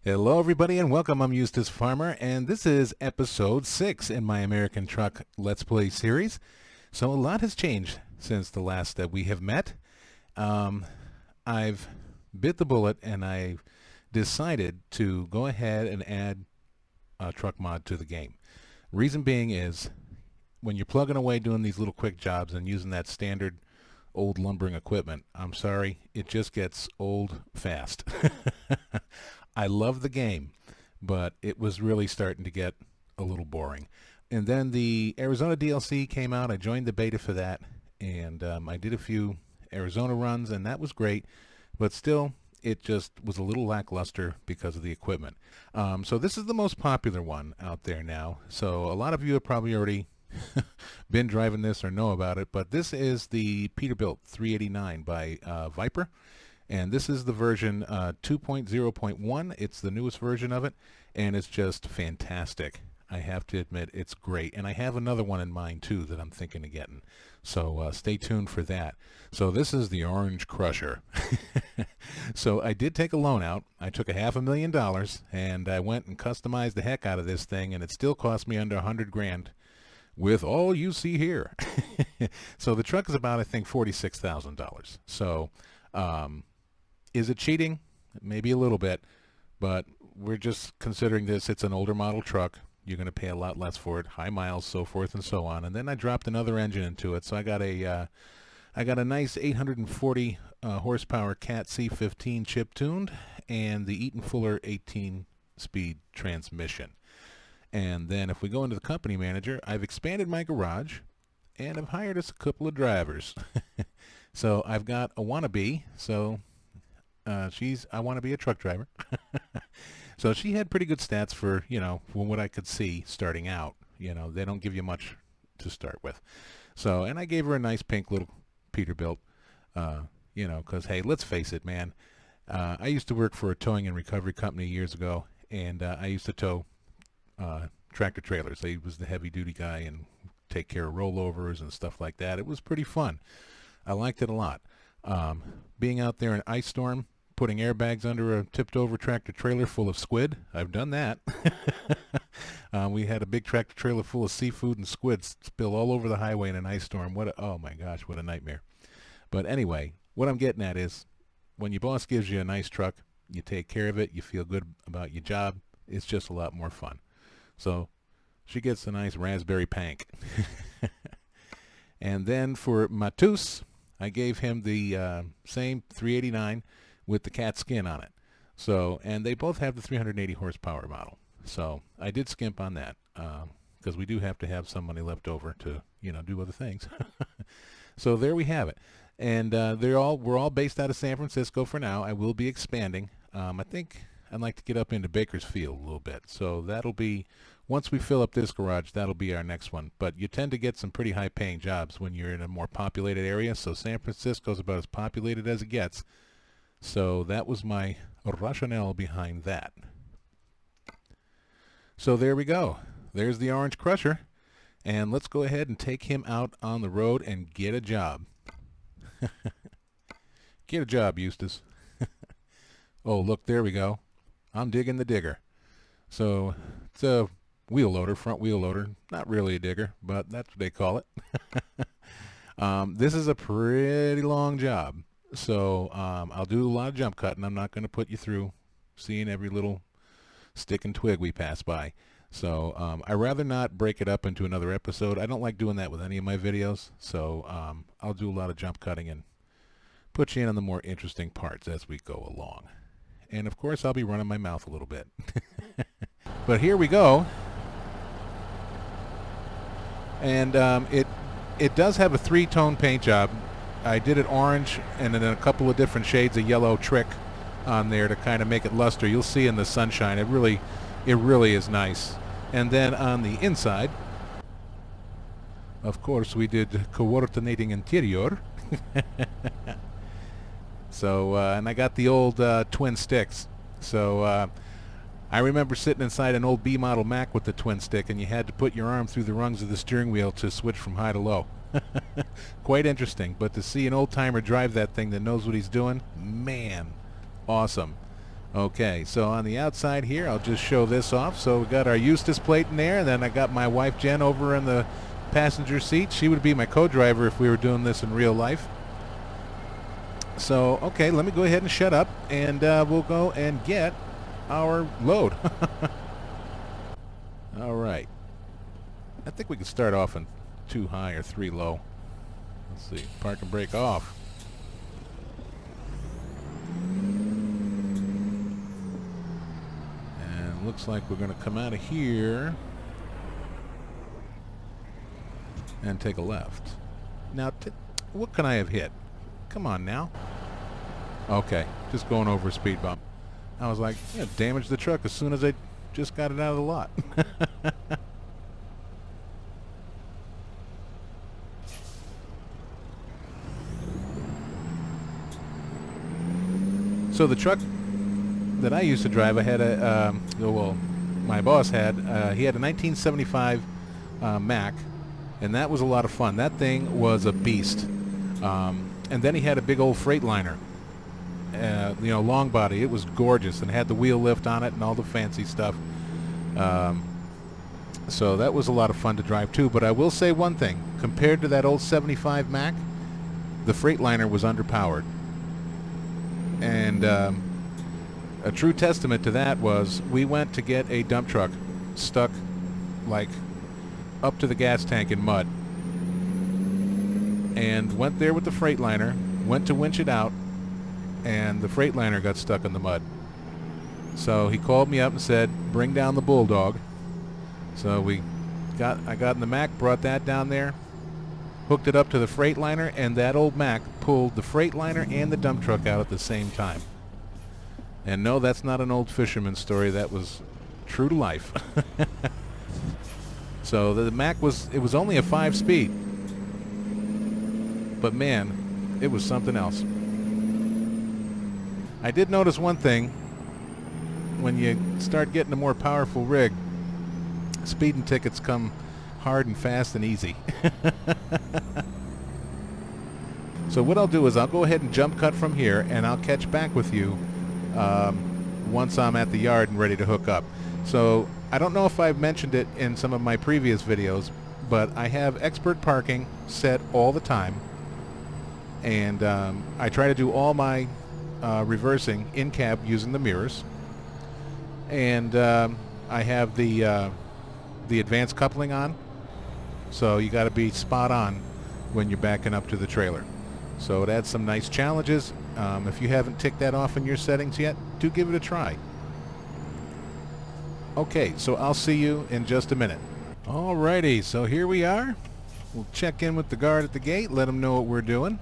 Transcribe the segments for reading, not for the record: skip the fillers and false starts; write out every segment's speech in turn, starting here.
Hello everybody and welcome. I'm Eustace Pharmer and this is episode 6 in my American Truck Let's Play series. So a lot has changed since the last that we have met. I've bit the bullet and I decided to go ahead and add a truck mod to the game. Reason being is when you're plugging away doing these little quick jobs and using that standard old lumbering equipment, I'm sorry, it just gets old fast. I love the game, but it was really starting to get a little boring. And then the Arizona DLC came out. I joined the beta for that, and I did a few Arizona runs, and that was great. But still, it just was a little lackluster because of the equipment. So this is the most popular one out there now. So a lot of you have probably already been driving this or know about it, but this is the Peterbilt 389 by Viper. And this is the version 2.0.1. It's the newest version of it, and it's just fantastic. I have to admit, it's great. And I have another one in mind, too, that I'm thinking of getting. So stay tuned for that. So this is the Orange Crrrusha. So I did take a loan out. I took $500,000, and I went and customized the heck out of this thing, and it still cost me under 100 grand with all you see here. So the truck is about, I think, $46,000. So is it cheating? Maybe a little bit, but we're just considering this. It's an older model truck. You're going to pay a lot less for it, high miles, so forth and so on. And then I dropped another engine into it, so I got a nice 840 horsepower Cat C15 chip tuned, and the Eaton Fuller 18-speed transmission. And then if we go into the company manager, I've expanded my garage, and I've hired us a couple of drivers. So I've got a wannabe. So I want to be a truck driver. So she had pretty good stats for, from what I could see starting out. They don't give you much to start with. So, and I gave her a nice pink little Peterbilt, because, hey, let's face it, man. I used to work for a towing and recovery company years ago, and I used to tow tractor trailers. I was the heavy-duty guy and take care of rollovers and stuff like that. It was pretty fun. I liked it a lot. Being out there in ice storm, putting airbags under a tipped-over tractor trailer full of squid. I've done that. We had a big tractor trailer full of seafood and squid spill all over the highway in an ice storm. Oh my gosh, what a nightmare. But anyway, what I'm getting at is when your boss gives you a nice truck, you take care of it, you feel good about your job, it's just a lot more fun. So she gets a nice raspberry pank. And then for Matus, I gave him the same 389 with the cat skin on it. So, and they both have the 380 horsepower model. So I did skimp on that because we do have to have some money left over to, do other things. So there we have it. And we're all based out of San Francisco for now. I will be expanding. I think I'd like to get up into Bakersfield a little bit. So that'll be, once we fill up this garage, that'll be our next one. But you tend to get some pretty high-paying jobs when you're in a more populated area. So San Francisco's about as populated as it gets. So that was my rationale behind that. So there we go. There's the Orange Crrrusha. And let's go ahead and take him out on the road and get a job. Get a job, Eustace. Oh, look, there we go. I'm digging the digger. So it's a wheel loader, front wheel loader. Not really a digger, but that's what they call it. This is a pretty long job. So I'll do a lot of jump cutting. I'm not going to put you through seeing every little stick and twig we pass by. So I'd rather not break it up into another episode. I don't like doing that with any of my videos. So I'll do a lot of jump cutting and put you in on the more interesting parts as we go along. And of course I'll be running my mouth a little bit. But here we go. And it does have a 3-tone paint job. I did it orange and then a couple of different shades of yellow trick on there to kind of make it luster. You'll see in the sunshine, it really is nice. And then on the inside, of course, we did coordinating interior. So, and I got the old twin sticks. So I remember sitting inside an old B model Mac with the twin stick, and you had to put your arm through the rungs of the steering wheel to switch from high to low. Quite interesting, but to see an old timer drive that thing that knows what he's doing, man, awesome. Okay, so on the outside here, I'll just show this off. So we got our Eustace plate in there, and then I got my wife Jen over in the passenger seat. She would be my co-driver if we were doing this in real life. So, okay, let me go ahead and shut up, and we'll go and get our load. All right. I think we can start off in 2 high or 3 low. Let's see. Park and brake off. And looks like we're going to come out of here and take a left. Now, what can I have hit? Come on now. Okay, just going over a speed bump. I was like, yeah, damaged the truck as soon as I just got it out of the lot. So the truck that I used to drive, I had a, well, my boss had, he had a 1975 Mac, and that was a lot of fun. That thing was a beast. And then he had a big old Freightliner, you know, long body. It was gorgeous and had the wheel lift on it and all the fancy stuff. So that was a lot of fun to drive too. But I will say one thing: compared to that old 75 Mac, the Freightliner was underpowered. And a true testament to that was we went to get a dump truck stuck like up to the gas tank in mud, and went there with the Freightliner, went to winch it out, and the Freightliner got stuck in the mud. So he called me up and said, bring down the Bulldog. So I got in the Mac, brought that down there, hooked it up to the Freightliner, and that old Mac pulled the Freightliner and the dump truck out at the same time. And no, that's not an old fisherman story. That was true to life. So the Mac was only a 5-speed. But man, it was something else. I did notice one thing. When you start getting a more powerful rig, speeding tickets come hard and fast and easy. So what I'll do is I'll go ahead and jump cut from here, and I'll catch back with you once I'm at the yard and ready to hook up. So I don't know if I've mentioned it in some of my previous videos, but I have expert parking set all the time, and I try to do all my reversing in cab using the mirrors, and I have the advanced coupling on, so you got to be spot on when you're backing up to the trailer. So it adds some nice challenges. If you haven't ticked that off in your settings yet, do give it a try. Okay, so I'll see you in just a minute. Alrighty, so here we are. We'll check in with the guard at the gate, let him know what we're doing.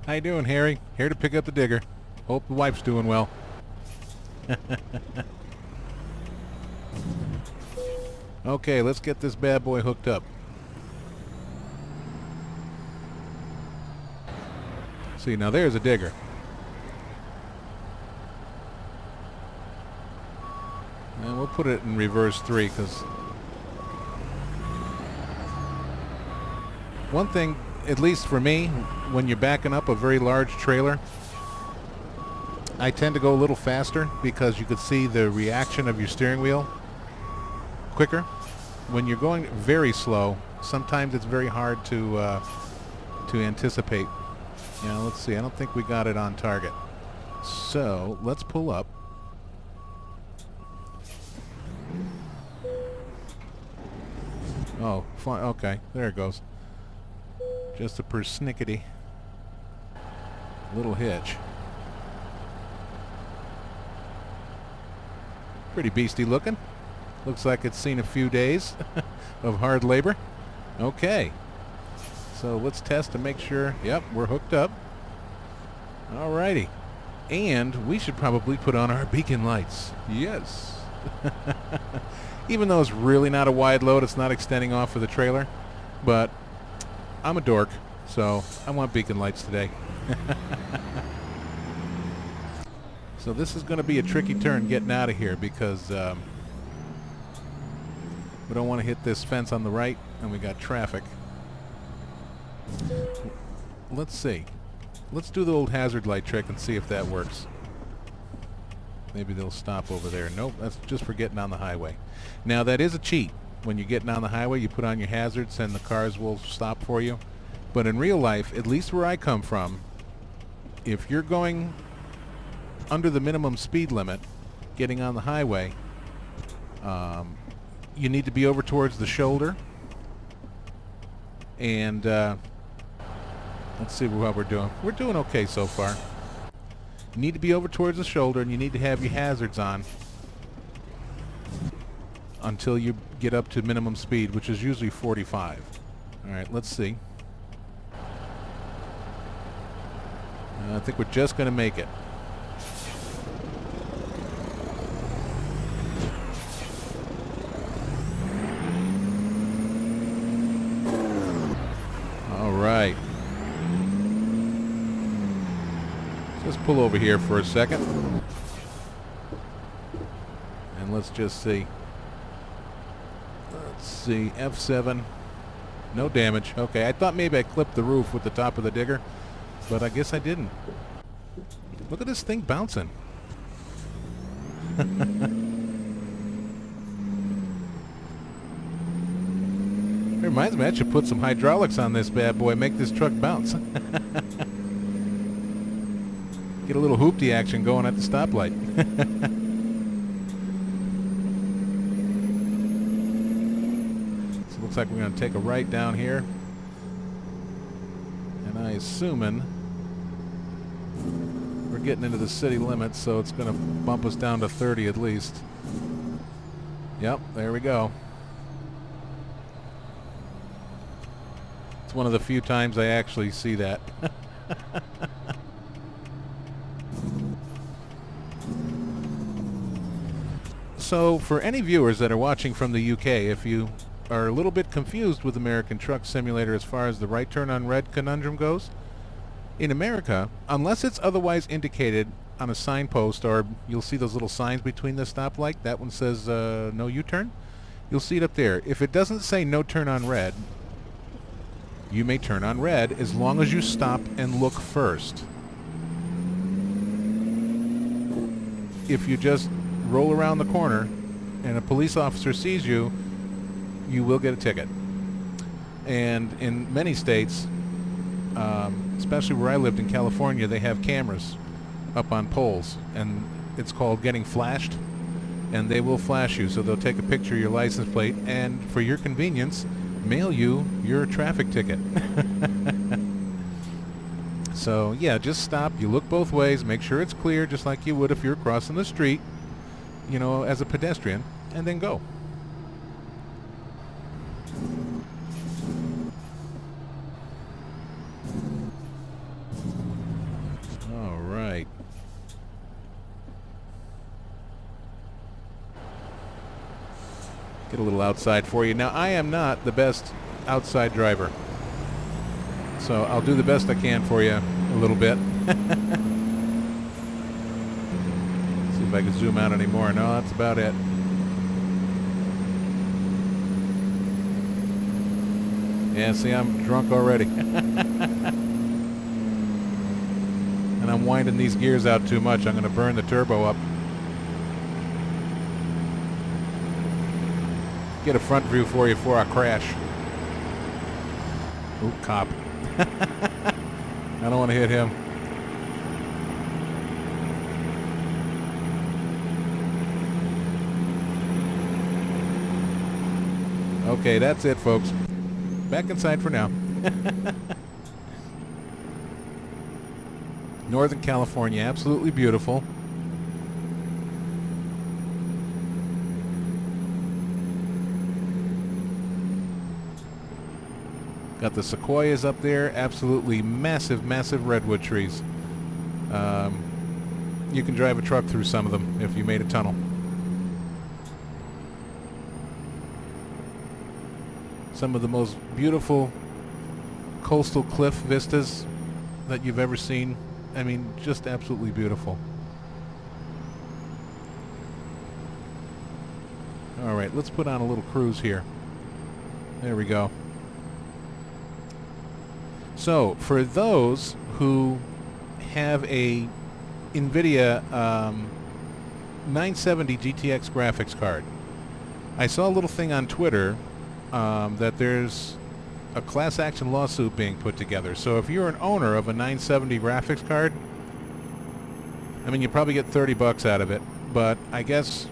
How you doing, Harry? Here to pick up the digger. Hope the wife's doing well. Okay, let's get this bad boy hooked up. See, now there's a digger. And we'll put it in reverse 3, because one thing, at least for me, when you're backing up a very large trailer, I tend to go a little faster because you could see the reaction of your steering wheel quicker. When you're going very slow, sometimes it's very hard to anticipate. Yeah, let's see. I don't think we got it on target. So let's pull up. Oh, fine. Okay, there it goes. Just a persnickety little hitch. Pretty beastie looking. Looks like it's seen a few days of hard labor. Okay. So let's test to make sure. Yep, we're hooked up. Alrighty. And we should probably put on our beacon lights. Yes. Even though it's really not a wide load, it's not extending off of the trailer. But I'm a dork, so I want beacon lights today. So this is going to be a tricky turn getting out of here because we don't want to hit this fence on the right, and we got traffic. Let's see. let's do the old hazard light trick and see if that works. Maybe they'll stop over there. Nope, that's just for getting on the highway. Now that is a cheat. When you're getting on the highway, you put on your hazards and the cars will stop for you. But in real life, at least where I come from, if you're going under the minimum speed limit, getting on the highway, you need to be over towards the shoulder. And let's see what we're doing. We're doing okay so far. You need to be over towards the shoulder, and you need to have your hazards on until you get up to minimum speed, which is usually 45. Alright, let's see. I think we're just going to make it. Alright. Let's pull over here for a second. And let's just see. Let's see. F7. No damage. Okay, I thought maybe I clipped the roof with the top of the digger, but I guess I didn't. Look at this thing bouncing. It reminds me I should put some hydraulics on this bad boy, make this truck bounce. Get a little hoopty action going at the stoplight. So it looks like we're going to take a right down here. And I assuming we're getting into the city limits, so it's going to bump us down to 30 at least. Yep, there we go. It's one of the few times I actually see that. So for any viewers that are watching from the UK, if you are a little bit confused with American Truck Simulator as far as the right turn on red conundrum goes, in America, unless it's otherwise indicated on a signpost, or you'll see those little signs between the stoplight, that one says no U-turn, you'll see it up there. If it doesn't say no turn on red, you may turn on red as long as you stop and look first. If you just roll around the corner and a police officer sees you, you will get a ticket. And in many states, especially where I lived in California, they have cameras up on poles, and it's called getting flashed, and they will flash you. So they'll take a picture of your license plate and, for your convenience, mail you your traffic ticket. So yeah, just stop, you look both ways, make sure it's clear, just like you would if you're crossing the street, you know, as a pedestrian, and then go. All right. Get a little outside for you. Now, I am not the best outside driver, so I'll do the best I can for you a little bit. See if I can zoom out anymore. No, that's about it. Yeah, see, I'm drunk already. And I'm winding these gears out too much. I'm going to burn the turbo up. Get a front view for you before I crash. Ooh, cop. I don't want to hit him. Okay, that's it, folks. Back inside for now. Northern California, absolutely beautiful. Got the sequoias up there, absolutely massive, massive redwood trees. You can drive a truck through some of them if you made a tunnel. Some of the most beautiful coastal cliff vistas that you've ever seen. I mean, just absolutely beautiful. All right, let's put on a little cruise here. There we go. So, for those who have a Nvidia 970 GTX graphics card. I saw a little thing on Twitter that there's a class action lawsuit being put together. So if you're an owner of a 970 graphics card, I mean, you probably get $30 out of it, but I guess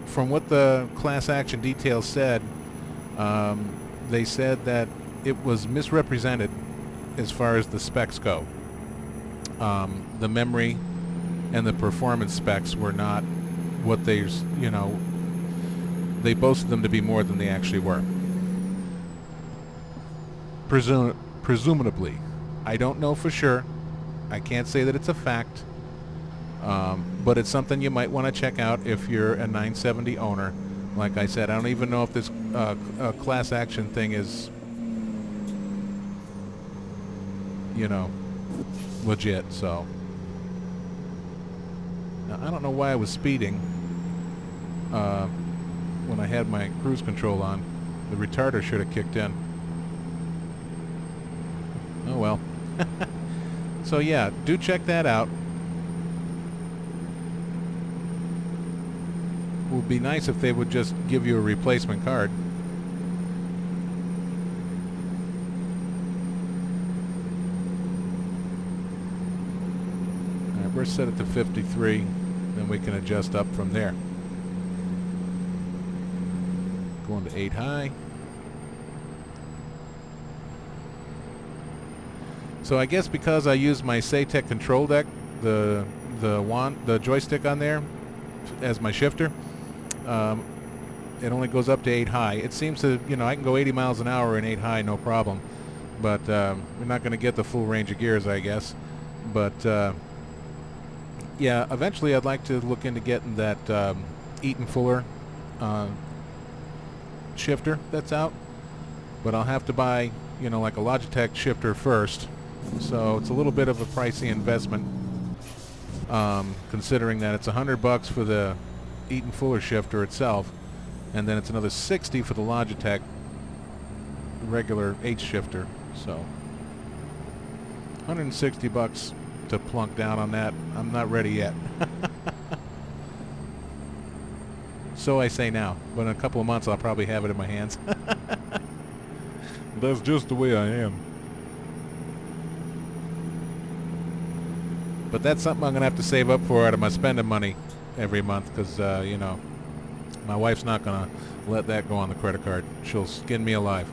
from what the class action details said, they said that it was misrepresented as far as the specs go. The memory and the performance specs were not what they boasted them to be more than they actually were. Presumably. I don't know for sure. I can't say that it's a fact. But it's something you might want to check out if you're a 970 owner. Like I said, I don't even know if this class action thing is, legit. So now, I don't know why I was speeding when I had my cruise control on. The retarder should have kicked in. Oh well. So yeah, do check that out. It would be nice if they would just give you a replacement card. Alright, we're set it to 53, then we can adjust up from there. Going to 8 high. So I guess because I use my SATEC control deck, the joystick on there as my shifter, it only goes up to 8 high. It seems to, I can go 80 miles an hour in 8 high, no problem. But we're not going to get the full range of gears, I guess. But yeah, eventually I'd like to look into getting that Eaton Fuller shifter that's out. But I'll have to buy, like a Logitech shifter first. So it's a little bit of a pricey investment, considering that it's $100 for the Eaton Fuller shifter itself, and then it's another $60 for the Logitech regular H shifter. So $160 to plunk down on that. I'm not ready yet. So I say now, but in a couple of months I'll probably have it in my hands. That's just the way I am. But that's something I'm going to have to save up for out of my spending money every month, because, my wife's not going to let that go on the credit card. She'll skin me alive.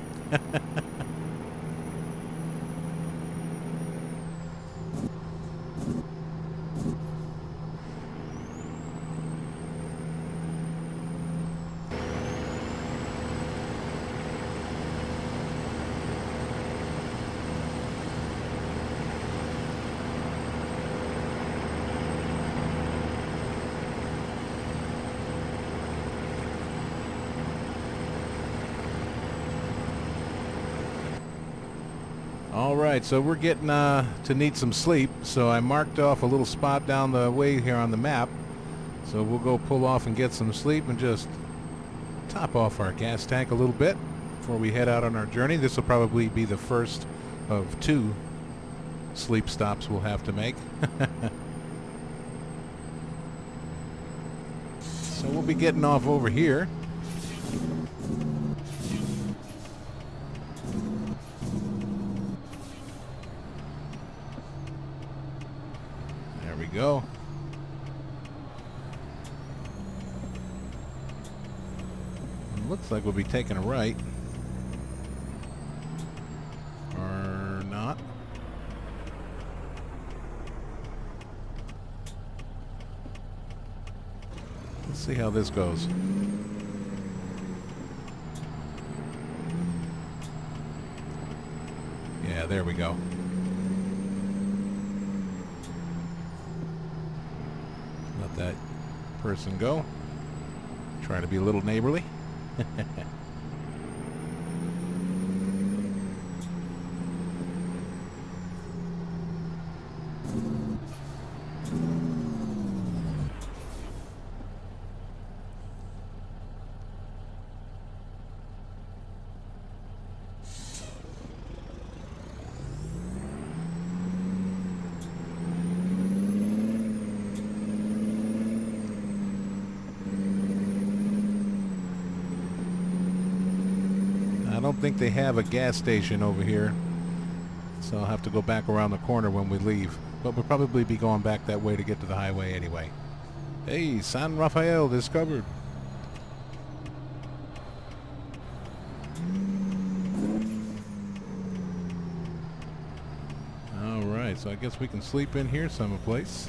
Alright, so we're getting to need some sleep, so I marked off a little spot down the way here on the map. So we'll go pull off and get some sleep and just top off our gas tank a little bit before we head out on our journey. This will probably be the first of 2 sleep stops we'll have to make. So we'll be getting off over here. Go. Looks like we'll be taking a right. Or not. Let's see how this goes. Yeah, there we go. That person go. Try to be a little neighborly. don't think they have a gas station over here, so I'll have to go back around the corner when we leave. But we'll probably be going back that way to get to the highway anyway. Hey, San Rafael discovered. Alright, so I guess we can sleep in here someplace.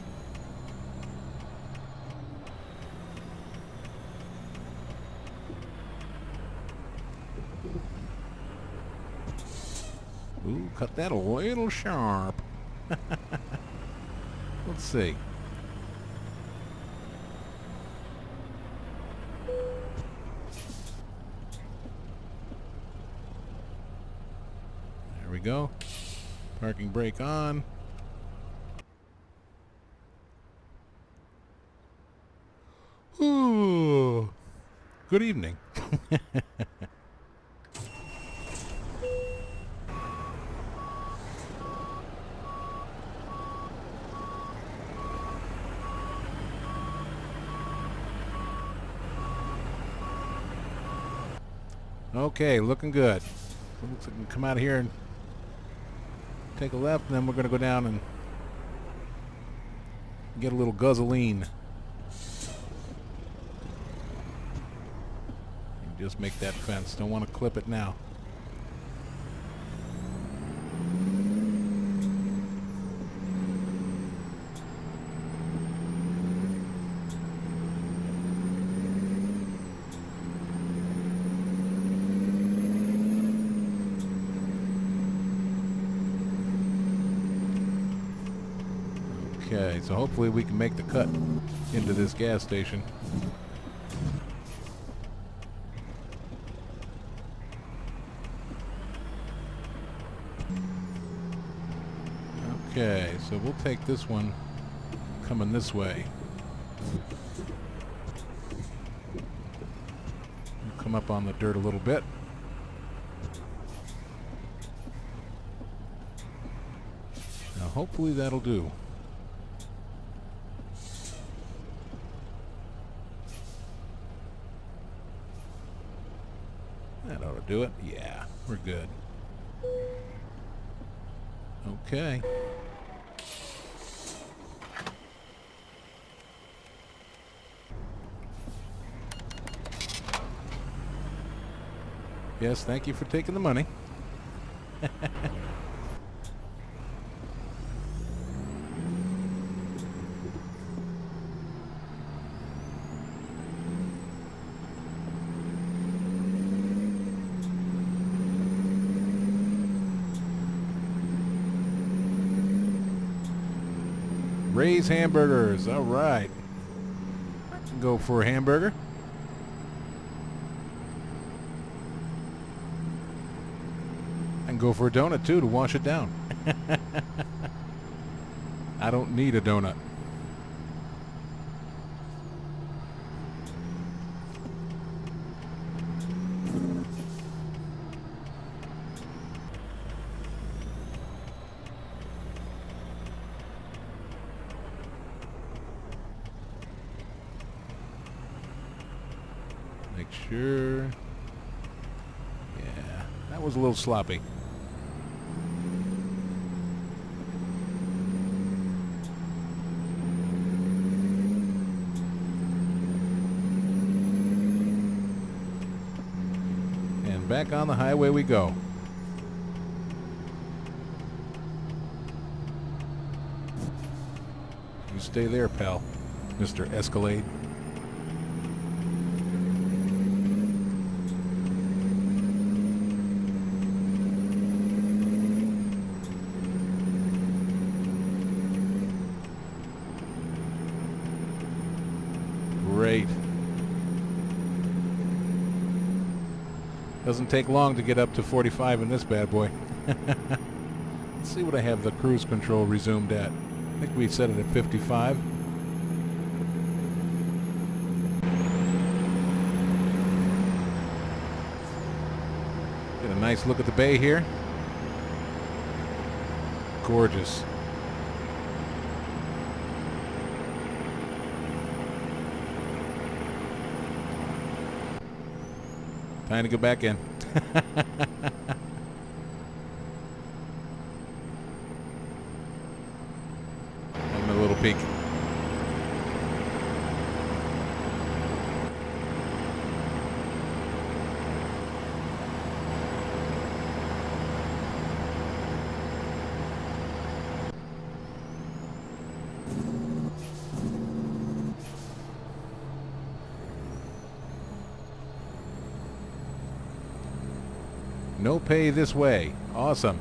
Ooh, cut that a little sharp. Let's see. There we go. Parking brake on. Ooh. Good evening. Okay, looking good. So looks like we can come out of here and take a left, and then we're going to go down and get a little gasoline. And just make that fence. Don't want to clip it now. Okay, so hopefully we can make the cut into this gas station. Okay, so we'll take this one coming this way. We'll come up on the dirt a little bit. Now hopefully that'll do. That ought to do it. Yeah, we're good. Okay. Yes, thank you for taking the money. Ray's Hamburgers. All right. I can go for a hamburger. I can go for a donut too to wash it down. I don't need a donut. Make sure. Yeah, that was a little sloppy. And back on the highway we go. You stay there, pal, Mr. Escalade. Great. Doesn't take long to get up to 45 in this bad boy. Let's see what I have the cruise control resumed at. I think we set it at 55. Get a nice look at the bay here. Gorgeous. Trying to go back in. Having a little peek. No pay this way. Awesome.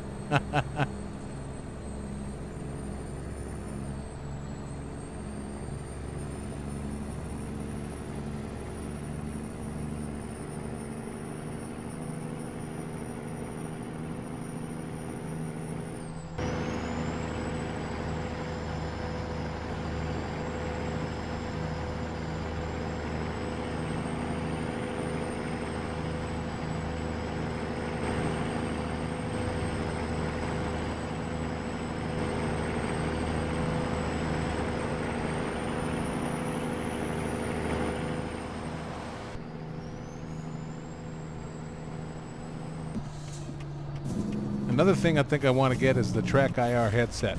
Another thing I think I want to get is the Track IR headset,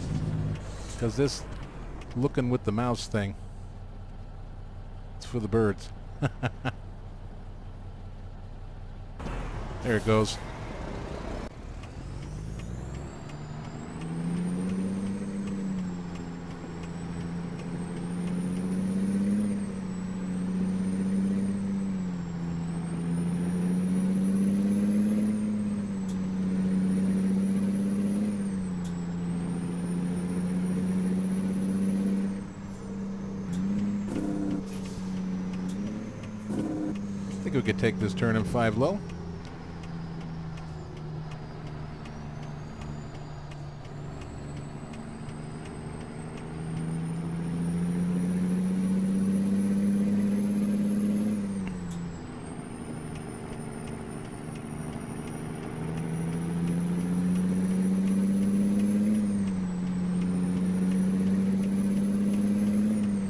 because this looking with the mouse thing, it's for the birds. There it goes. I think we could take this turn in 5 low.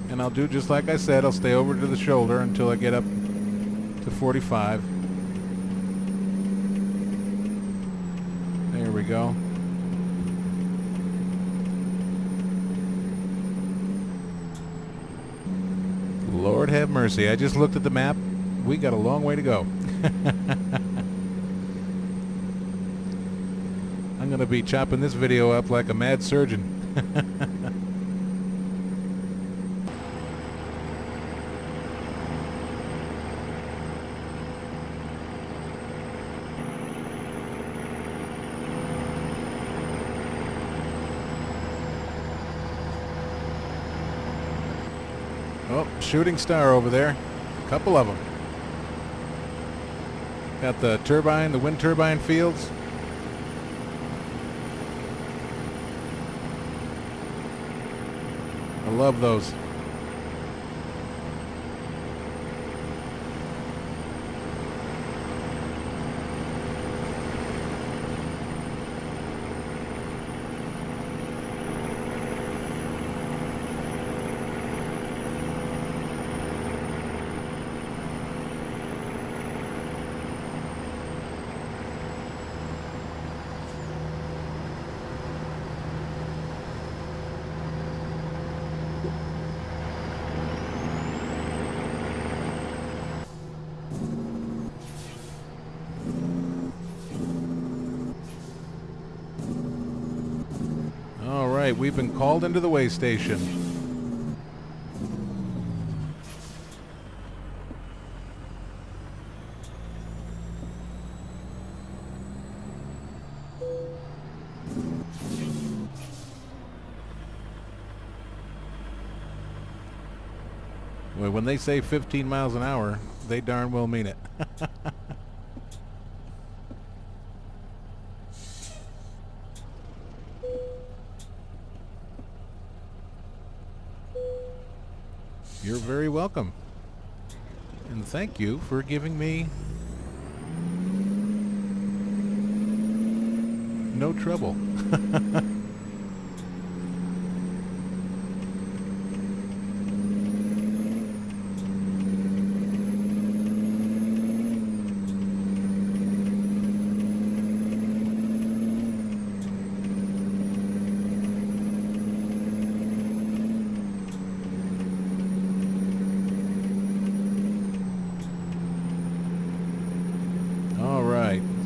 And I'll do just like I said, I'll stay over to the shoulder until I get up to 45. There we go. Lord have mercy. I just looked at the map. We got a long way to go. I'm going to be chopping this video up like a mad surgeon. Oh, shooting star over there. A couple of them. Got the turbine, the wind turbine fields. I love those. All right, we've been called into the way station. Well, when they say 15 miles an hour, they darn well mean it. You're very welcome. And thank you for giving me no trouble.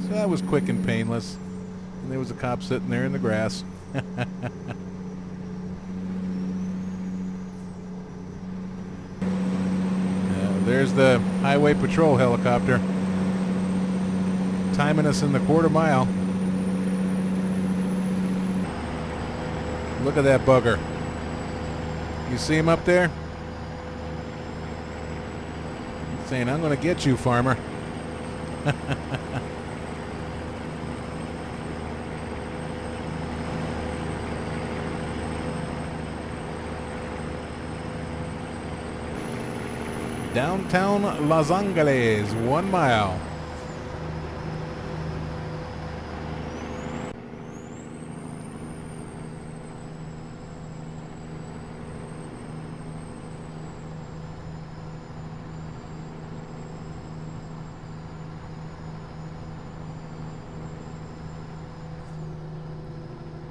So that was quick and painless. And there was a cop sitting there in the grass. There's the highway patrol helicopter timing us in the quarter mile. Look at that bugger. You see him up there? He's saying, I'm going to get you, Farmer. Downtown Los Angeles, 1 mile.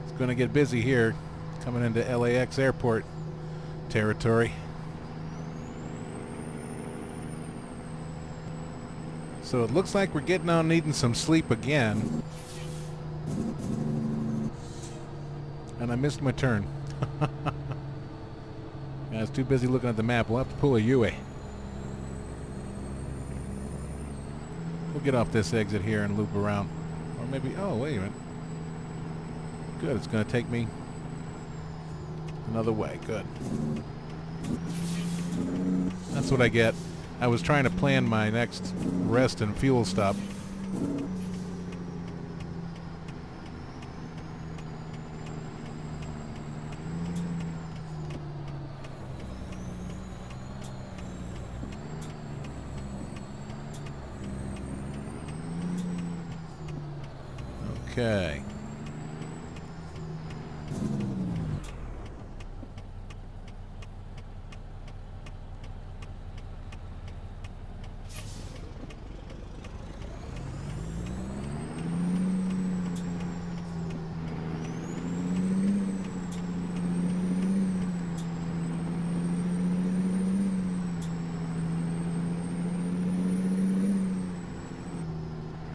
It's going to get busy here, coming into LAX airport territory. So it looks like we're getting on needing some sleep again. And I missed my turn. I was too busy looking at the map. We'll have to pull a U-way. We'll get off this exit here and loop around. Or maybe, oh, wait a minute. Good, it's going to take me another way. Good. That's what I get. I was trying to plan my next rest and fuel stop. Okay.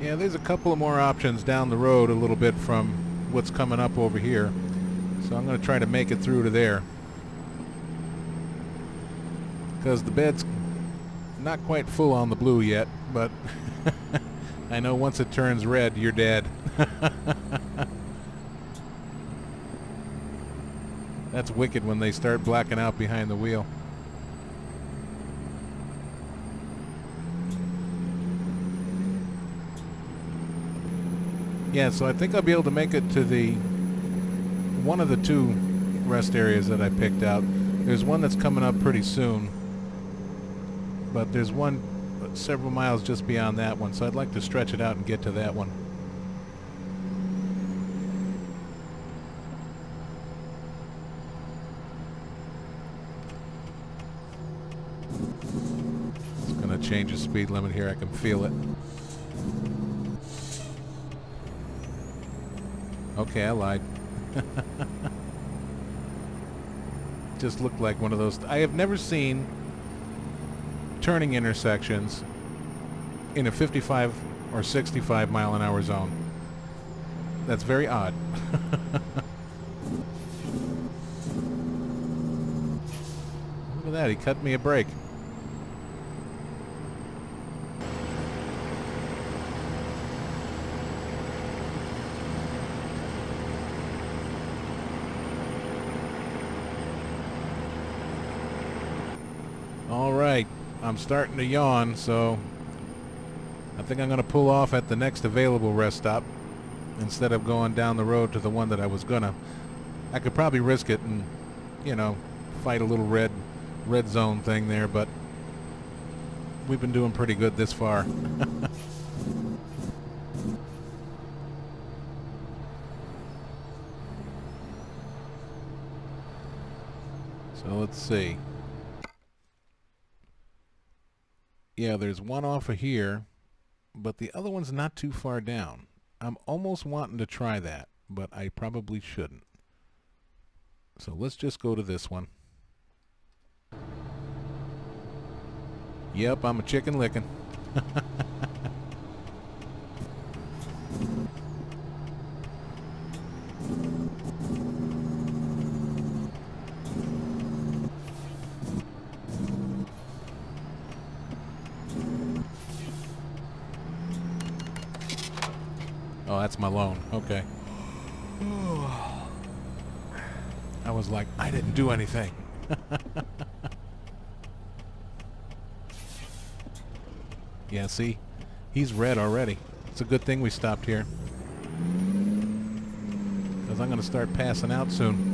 Yeah, there's a couple of more options down the road a little bit from what's coming up over here. So I'm going to try to make it through to there. Because the bed's not quite full on the blue yet, but I know once it turns red, you're dead. That's wicked when they start blacking out behind the wheel. Yeah, so I think I'll be able to make it to the one of the two rest areas that I picked out. There's one that's coming up pretty soon, but there's one several miles just beyond that one, so I'd like to stretch it out and get to that one. It's going to change the speed limit here. I can feel it. Okay, I lied. Just looked like one of those. I have never seen turning intersections in a 55 or 65 mile an hour zone. That's very odd. Look at that, he cut me a break. Alright, I'm starting to yawn, so I think I'm going to pull off at the next available rest stop instead of going down the road to the one that I was gonna. I could probably risk it and, you know, fight a little red zone thing there, but we've been doing pretty good this far. So let's see. Yeah, there's one off of here, but the other one's not too far down. I'm almost wanting to try that, but I probably shouldn't. So let's just go to this one. Yep, I'm a chicken licking. Oh, that's my loan. Okay. I was like, I didn't do anything. Yeah, see? He's red already. It's a good thing we stopped here, because I'm going to start passing out soon.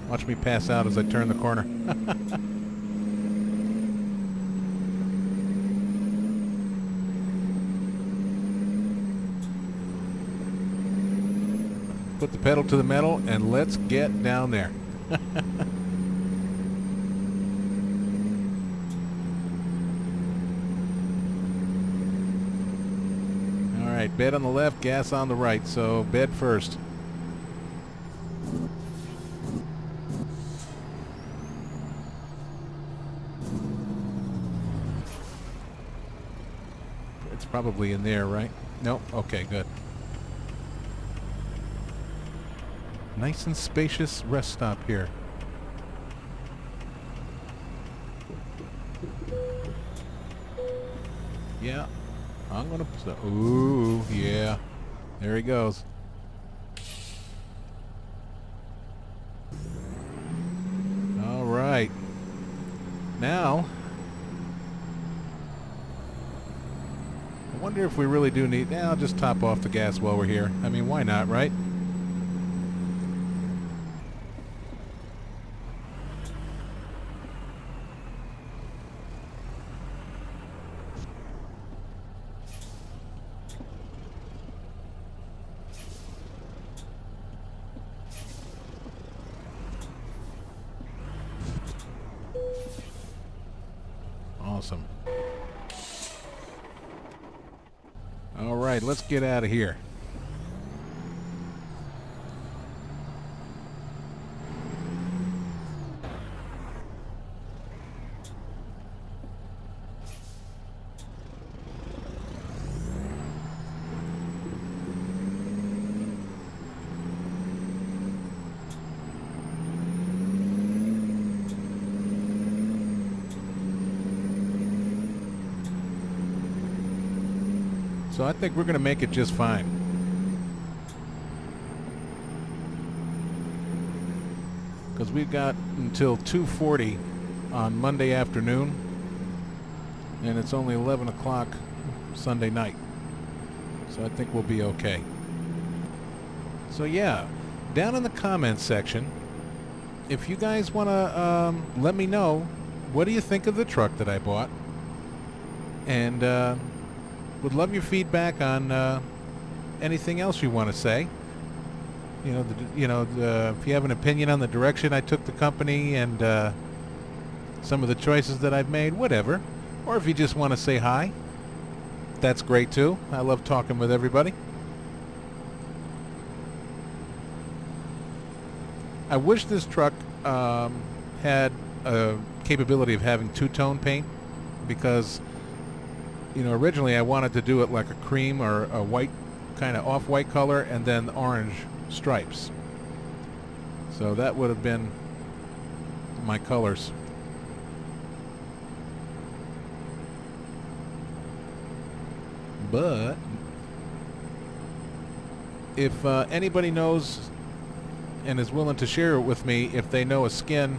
Watch me pass out as I turn the corner. Put the pedal to the metal and let's get down there. Alright, bed on the left, gas on the right, so bed first. It's probably in there, right? Nope. Okay, good. Nice and spacious rest stop here. Yeah, I'm gonna. Ooh, yeah. There he goes. All right. Now, I wonder if we really do need. I'll just top off the gas while we're here. I mean, why not, right? Awesome. All right, let's get out of here. So I think we're going to make it just fine. Because we've got until 2:40 on Monday afternoon, and it's only 11 o'clock Sunday night. So I think we'll be okay. So yeah, down in the comments section, if you guys want to let me know, what do you think of the truck that I bought? And would love your feedback on anything else you want to say. You know, if you have an opinion on the direction I took the company and some of the choices that I've made, whatever. Or if you just want to say hi, that's great too. I love talking with everybody. I wish this truck had a capability of having two-tone paint, because originally I wanted to do it like a cream or a white, kind of off-white color, and then orange stripes. So that would have been my colors. But if anybody knows and is willing to share it with me, if they know a skin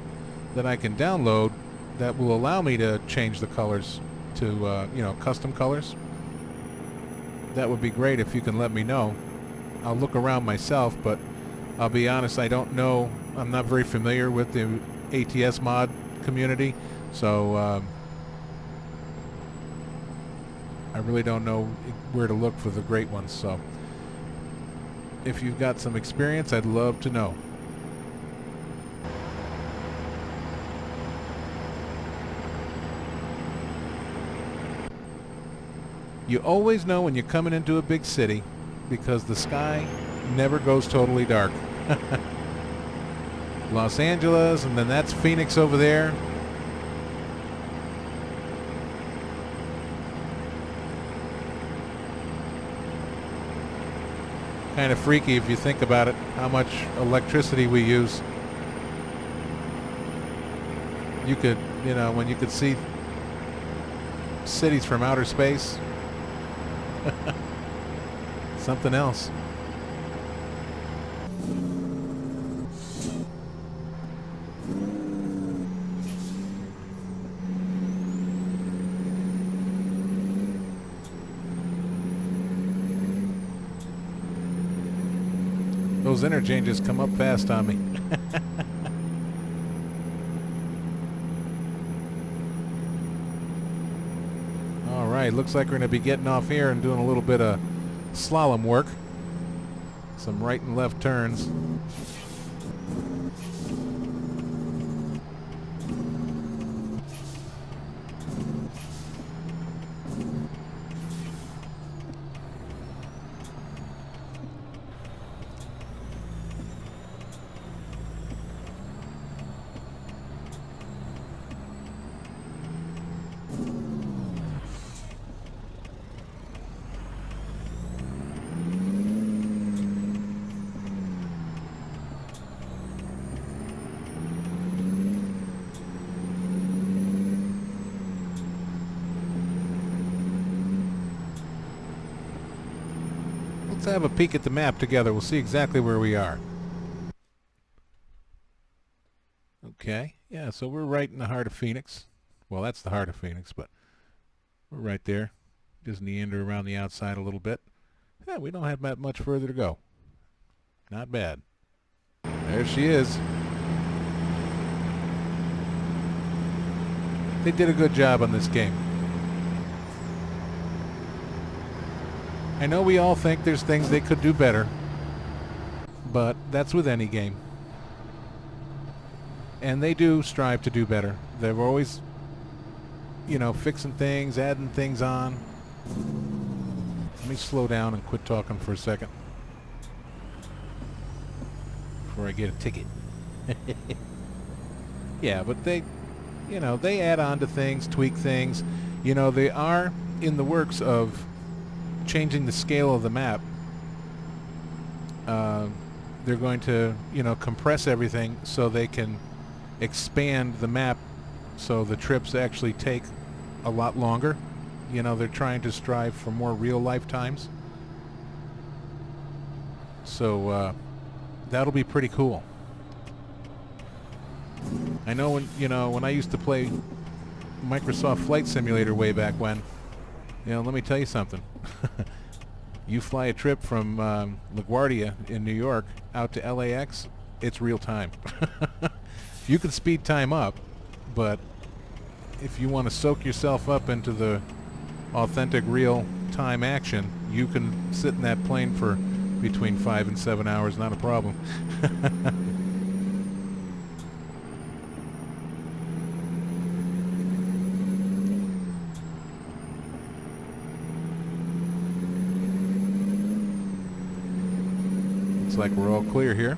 that I can download that will allow me to change the colors to custom colors, that would be great. If you can let me know, I'll look around myself, but I'll be honest, I don't know. I'm not very familiar with the ATS mod community, so I really don't know where to look for the great ones. So if you've got some experience, I'd love to know. You always know when you're coming into a big city, because the sky never goes totally dark. Los Angeles, and then that's Phoenix over there. Kind of freaky if you think about it, how much electricity we use. you could, you know, when you could see cities from outer space. Something else. Those interchanges come up fast on me. All right, looks like we're going to be getting off here and doing a little bit of slalom work. Some right and left turns. Let's have a peek at the map together. We'll see exactly where we are. Okay, yeah, so we're right in the heart of Phoenix. Well, that's the heart of Phoenix, but we're right there. Just meander around the outside a little bit. Yeah, we don't have that much further to go. Not bad. There she is. They did a good job on this game. I know we all think there's things they could do better, but that's with any game. And they do strive to do better. They're always, you know, fixing things, adding things on. Let me slow down and quit talking for a second before I get a ticket. Yeah, but they, you know, they add on to things, tweak things. You know, they are in the works of changing the scale of the map. They're going to, you know, compress everything so they can expand the map so the trips actually take a lot longer. You know, they're trying to strive for more real life times. So that'll be pretty cool. I know when, you know, when I used to play Microsoft Flight Simulator way back when, you know, let me tell you something. You fly a trip from LaGuardia in New York out to LAX, it's real time. You can speed time up, but if you want to soak yourself up into the authentic real time action, you can sit in that plane for between 5 and 7 hours, not a problem. Looks like we're all clear here.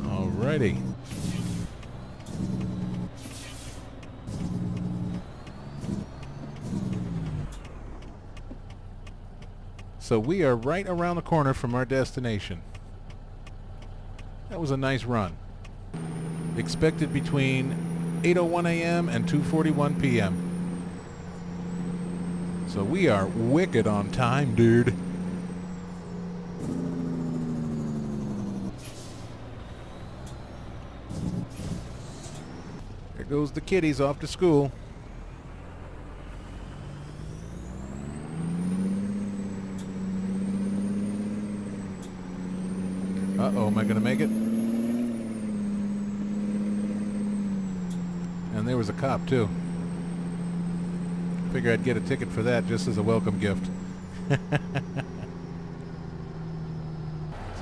Alrighty. So we are right around the corner from our destination. That was a nice run. Expected between 8:01 a.m. and 2:41 p.m. So we are wicked on time, dude. There goes the kiddies off to school. Uh-oh, am I going to make it? And there was a cop too. Figure I'd get a ticket for that just as a welcome gift. Let's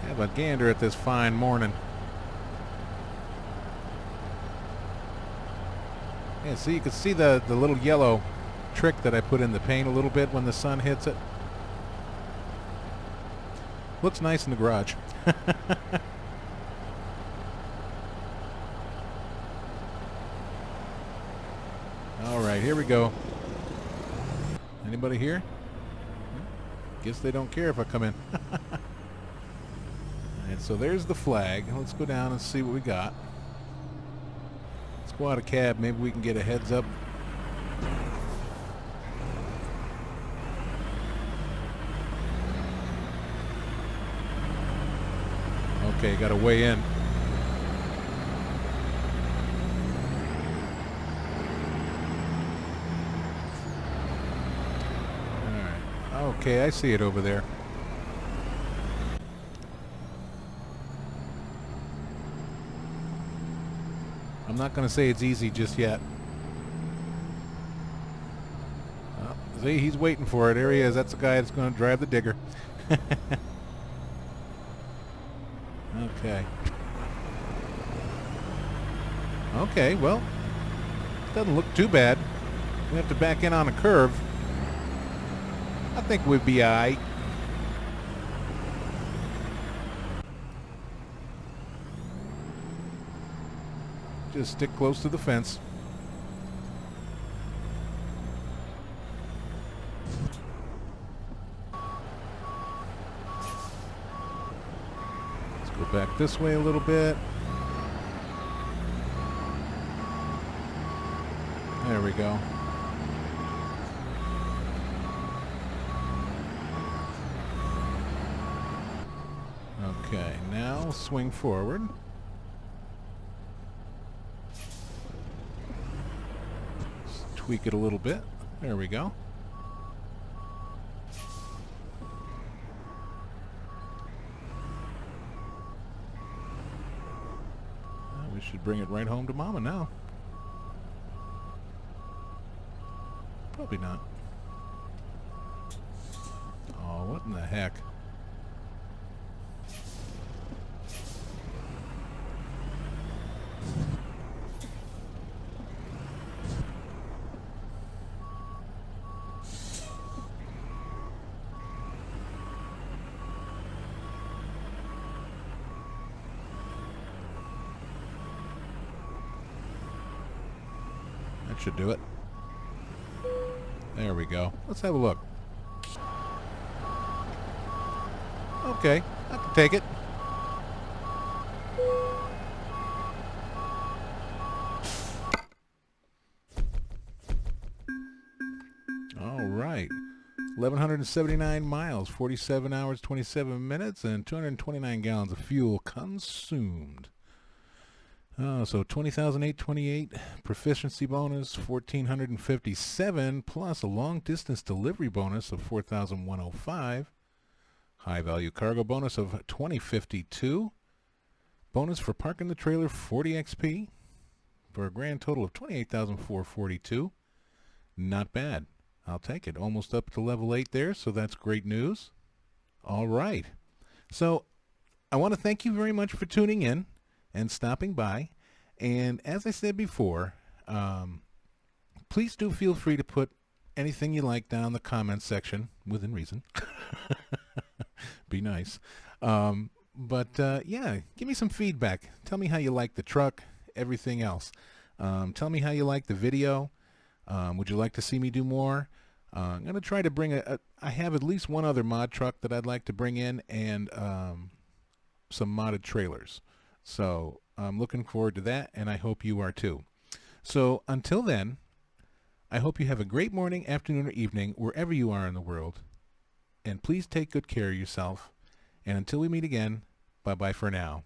have a gander at this fine morning. Yeah, so you can see the little yellow trick that I put in the paint a little bit when the sun hits it. Looks nice in the garage. All right, here we go. Anybody here? Guess they don't care if I come in. And so there's the flag. Let's go down and see what we got. Let's go out of cab. Maybe we can get a heads up. Okay, got to weigh in. Okay, I see it over there. I'm not going to say it's easy just yet. See, he's waiting for it. There he is. That's the guy that's going to drive the digger. Okay. Okay, well, doesn't look too bad. We have to back in on a curve. I think we'd be alright. Just stick close to the fence. Let's go back this way a little bit. There we go. Okay, now swing forward. Just tweak it a little bit. There we go. We should bring it right home to Mama now. Probably not. Oh, what in the heck? That should do it. There we go. Let's have a look. Okay, I can take it. All right. 1,179 miles, 47 hours, 27 minutes, and 229 gallons of fuel consumed. So 20,828 proficiency bonus, 1,457 plus a long distance delivery bonus of 4,105. High value cargo bonus of 2052. Bonus for parking the trailer 40 XP for a grand total of 28,442. Not bad. I'll take it. Almost up to level 8 there, so that's great news. All right. So I want to thank you very much for tuning in and stopping by. And as I said before, please do feel free to put anything you like down in the comments section, within reason. Be nice. Yeah, give me some feedback. Tell me how you like the truck, everything else. Tell me how you like the video. Would you like to see me do more? I'm going to try to bring I have at least one other mod truck that I'd like to bring in, and some modded trailers. So I'm looking forward to that, and I hope you are too. So until then, I hope you have a great morning, afternoon, or evening, wherever you are in the world. And please take good care of yourself. And until we meet again, bye-bye for now.